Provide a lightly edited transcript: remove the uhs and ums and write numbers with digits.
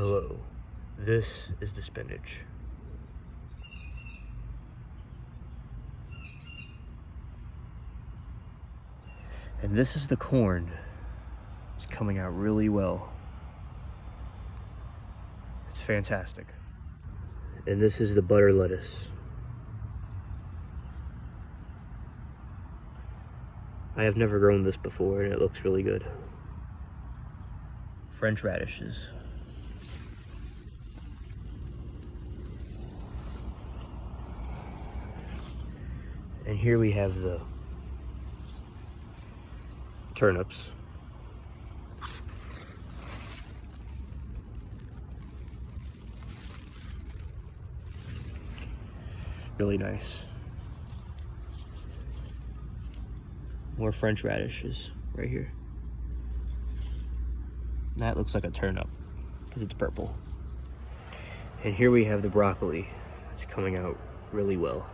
Hello, this is the spinach. And this is the corn. It's coming out really well. It's fantastic. And this is the butter lettuce. I have never grown this before and it looks really good. French radishes. And here we have the turnips. Really nice. More French radishes right here. That looks like a turnip because it's purple. And here we have the broccoli. It's coming out really well.